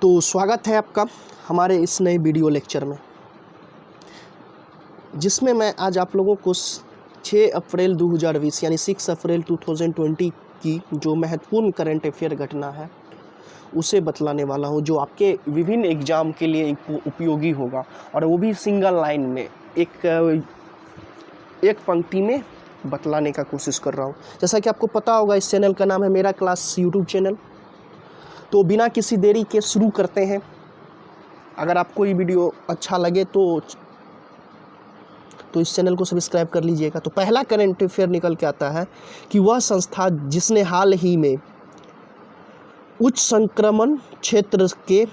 तो स्वागत है आपका हमारे इस नए वीडियो लेक्चर में, जिसमें मैं आज आप लोगों को 6 अप्रैल 2020 यानी 6 अप्रैल 2020 की जो महत्वपूर्ण करंट अफेयर घटना है उसे बतलाने वाला हूं, जो आपके विभिन्न एग्ज़ाम के लिए उपयोगी होगा, और वो भी सिंगल लाइन में एक पंक्ति में बतलाने का कोशिश कर रहा हूं। जैसा कि आपको पता होगा, इस चैनल का नाम है मेरा क्लास यूट्यूब चैनल। तो बिना किसी देरी के शुरू करते हैं। अगर आपको ये वीडियो अच्छा लगे तो इस चैनल को सब्सक्राइब कर लीजिएगा। तो पहला करंट अफेयर निकल के आता है कि वह संस्था जिसने हाल ही में उच्च संक्रमण क्षेत्र के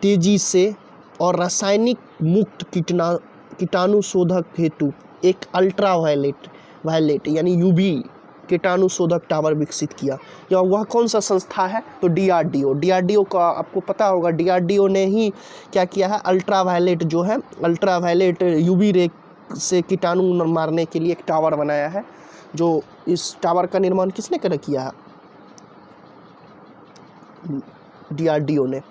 तेजी से और रासायनिक मुक्त कीटाणुशोधक हेतु एक अल्ट्रावायलेट यानी यूवी कीटाणुशोधक टावर विकसित किया, या वह कौन सा संस्था है? तो डीआरडीओ का आपको पता होगा। डीआरडीओ ने ही क्या किया है? अल्ट्रावायलेट यूवी रे से कीटाणु मारने के लिए एक टावर बनाया है। जो इस टावर का निर्माण किसने किया है? डीआरडीओ ने।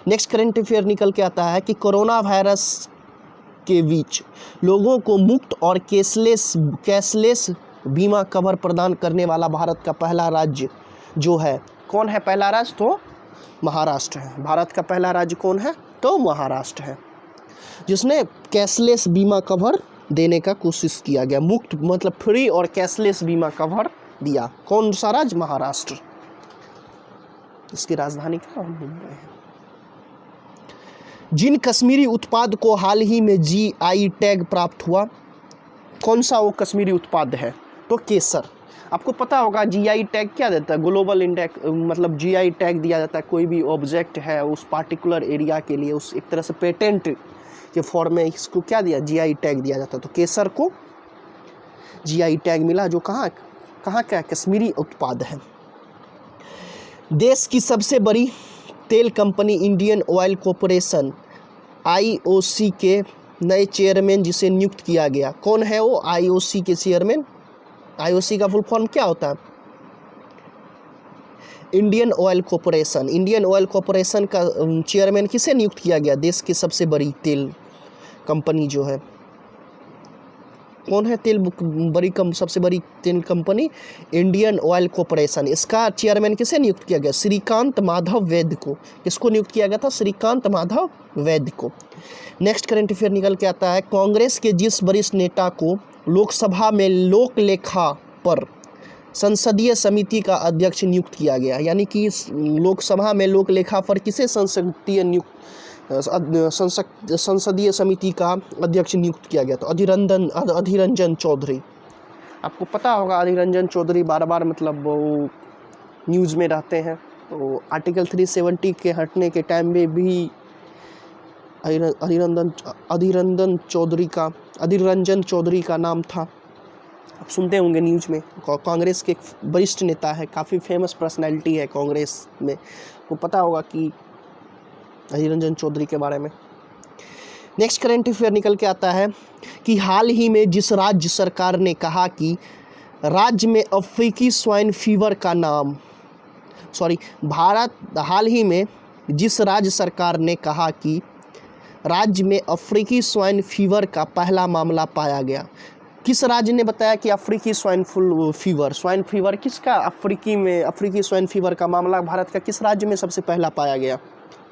नेक्स्ट करंट अफेयर निकल के आता है कि कोरोना वायरस के बीच लोगों को मुफ्त और कैशलेस बीमा कवर प्रदान करने वाला भारत का पहला राज्य जो है, कौन है पहला राज्य? तो महाराष्ट्र है। भारत का पहला राज्य कौन है? तो महाराष्ट्र है, जिसने कैशलेस बीमा कवर देने का कोशिश किया गया। मुफ्त मतलब फ्री और कैशलेस बीमा कवर दिया। कौन सा राज्य? महाराष्ट्र। इसकी राजधानी क्या है? मुंबई है। जिन कश्मीरी उत्पाद को हाल ही में जीआई टैग प्राप्त हुआ, कौन सा वो कश्मीरी उत्पाद है? तो केसर। आपको पता होगा जीआई टैग क्या देता है? ग्लोबल इंडेक्स, मतलब जीआई टैग दिया जाता है कोई भी ऑब्जेक्ट है उस पार्टिकुलर एरिया के लिए, उस एक तरह से पेटेंट के फॉर्म में इसको क्या दिया? जीआई टैग दिया जाता है। तो केसर को जीआई टैग मिला, जो कहाँ का कश्मीरी उत्पाद है। देश की सबसे बड़ी तेल company Indian oil corporation IOC के नए चेयरमैन जिसे नियुक्त किया गया, कौन है वो आईओसी के चेयरमैन? आईओसी का फुल फॉर्म क्या होता है? इंडियन ऑयल कॉरपोरेशन का चेयरमैन किसे नियुक्त किया गया? देश की सबसे बड़ी तेल कंपनी जो है, कौन है सबसे बड़ी तेल कंपनी? Indian oil corporation. इसका चेयरमैन किसे नियुक्त किया गया? श्रीकांत माधव वैद्य को। किसको नियुक्त किया गया था? श्रीकांत माधव वैद्य को। नेक्स्ट करंट अफेयर निकल के आता है, कांग्रेस के जिस वरिष्ठ नेता को लोकसभा में लोक लेखा पर संसदीय समिति का अध्यक्ष नियुक्त किया गया, यानी कि लोकसभा में लोक लेखा पर किसे संसदीय समिति का अध्यक्ष नियुक्त किया गया? तो अधीर रंजन चौधरी। आपको पता होगा अधीर रंजन चौधरी बार मतलब वो न्यूज़ में रहते हैं। तो आर्टिकल 370 के हटने के टाइम में भी अधीर रंजन चौधरी का नाम था। आप सुनते होंगे न्यूज़ में। कांग्रेस के वरिष्ठ नेता है, काफ़ी फेमस पर्सनैलिटी है कांग्रेस में। आपको पता होगा कि अधीर रंजन चौधरी के बारे में। नेक्स्ट करंट अफेयर निकल के आता है कि हाल ही में जिस राज्य सरकार ने कहा कि राज्य में अफ्रीकी स्वाइन फीवर का नाम हाल ही में जिस राज्य सरकार ने कहा कि राज्य में अफ्रीकी स्वाइन फीवर का पहला मामला पाया गया, किस राज्य ने बताया कि अफ्रीकी स्वाइन फीवर किसका? अफ्रीकी स्वाइन फीवर का मामला भारत का किस राज्य में सबसे पहला पाया गया?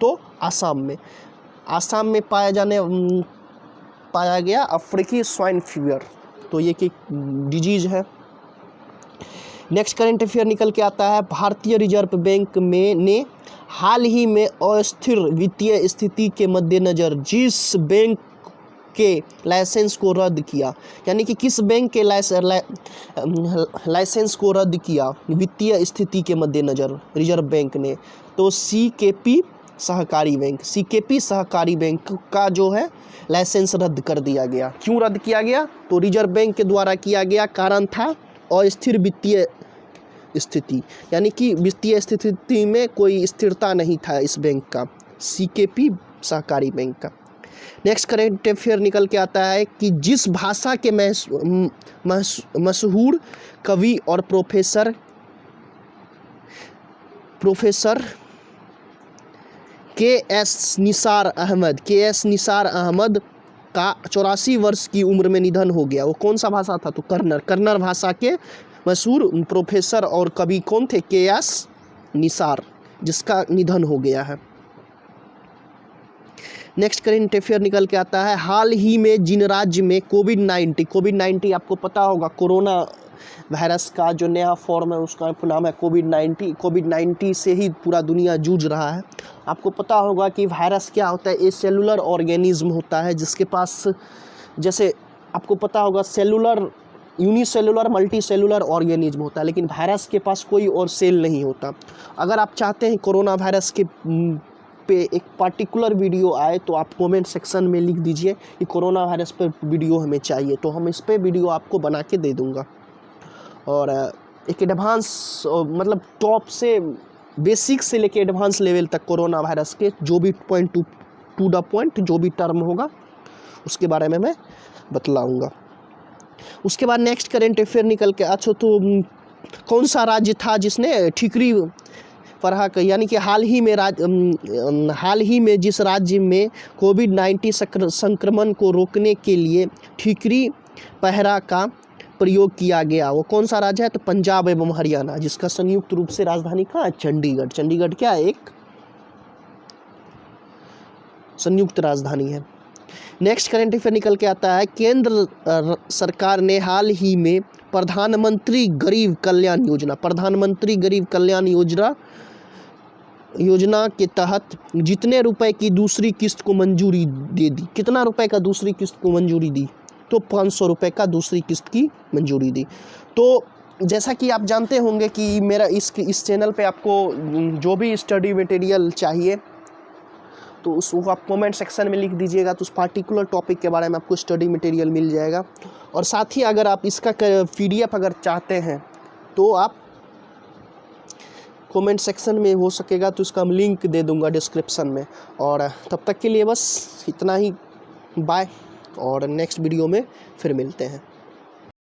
तो आसाम में पाया गया अफ्रीकी स्वाइन फीवर। तो ये कि डिजीज है। नेक्स्ट करंट अफेयर निकल के आता है, भारतीय रिजर्व बैंक ने हाल ही में अस्थिर वित्तीय स्थिति के मद्देनज़र जिस बैंक के लाइसेंस को रद्द किया, यानी कि किस बैंक के लाइसेंस को रद्द किया वित्तीय स्थिति के मद्देनज़र रिजर्व बैंक ने? तो सीकेपी सहकारी बैंक का जो है लाइसेंस रद्द कर दिया गया। क्यों रद्द किया गया? तो रिजर्व बैंक के द्वारा किया गया। कारण था अस्थिर वित्तीय स्थिति, यानी कि वित्तीय स्थिति में कोई स्थिरता नहीं था इस बैंक का, सीकेपी सहकारी बैंक का। नेक्स्ट करंट अफेयर निकल के आता है कि जिस भाषा के मशहूर कवि और professor K S. Nisar Ahmed, K S. Nisar Ahmed का 84 वर्ष की उम्र में निधन हो गया। वो कौन सा भाषा था? तो कन्नड़ भाषा के मशहूर प्रोफेसर और कवि कौन थे? के.एस. निसार, जिसका निधन हो गया है। नेक्स्ट करेंट अफेयर निकल के आता है, हाल ही में जिन राज्य में कोविड-19 आपको पता होगा, कोरोना वायरस का जो नया फॉर्म है उसका नाम है कोविड-19 से ही पूरा दुनिया जूझ रहा है। आपको पता होगा कि वायरस क्या होता है? ए सेलुलर ऑर्गेनिज्म होता है जिसके पास, जैसे आपको पता होगा, सेलुलर, यूनिसेलुलर, मल्टीसेलुलर ऑर्गेनिज्म होता है, लेकिन वायरस के पास कोई और सेल नहीं होता। अगर आप चाहते हैं कोरोना वायरस के पे एक पार्टिकुलर वीडियो आए तो आप कमेंट सेक्शन में लिख दीजिए कि कोरोना वायरस पर वीडियो हमें चाहिए, तो हम इस पे वीडियो आपको बना के दे दूँगा। और एक एडवांस, मतलब टॉप से बेसिक से लेके एडवांस लेवल तक कोरोना वायरस के जो भी पॉइंट टू द पॉइंट जो भी टर्म होगा उसके बारे में मैं बतलाऊँगा। उसके बाद नेक्स्ट करेंट अफेयर निकल के, अच्छा तो कौन सा राज्य था जिसने ठीकरी फरहा, यानी कि हाल ही में जिस राज्य में कोविड-19 संक्रमण को रोकने के लिए ठीकरी पहरा का प्रयोग किया गया, वो कौन सा राज्य है? तो पंजाब एवं हरियाणा, जिसका संयुक्त रूप से राजधानी कहाँ है? चंडीगढ़। चंडीगढ़ क्या है? एक संयुक्त राजधानी है। नेक्स्ट करंट अफेयर निकल के आता है, केंद्र सरकार ने हाल ही में प्रधानमंत्री गरीब कल्याण योजना के तहत जितने रुपए की दूसरी किस्त को मंजूरी दे दी। कितना रुपए का दूसरी किस्त को मंजूरी दी? तो 500 रुपये का दूसरी किस्त की मंजूरी दी। तो जैसा कि आप जानते होंगे कि मेरा इस चैनल पे आपको जो भी स्टडी मटेरियल चाहिए तो उसको आप कमेंट सेक्शन में लिख दीजिएगा, तो उस पार्टिकुलर टॉपिक के बारे में आपको स्टडी मटेरियल मिल जाएगा। और साथ ही अगर आप इसका PDF अगर चाहते हैं तो आप कमेंट सेक्शन में हो सकेगा तो उसका हम लिंक दे दूंगा डिस्क्रिप्शन में। और तब तक के लिए बस इतना ही, बाय, और नेक्स्ट वीडियो में फिर मिलते हैं।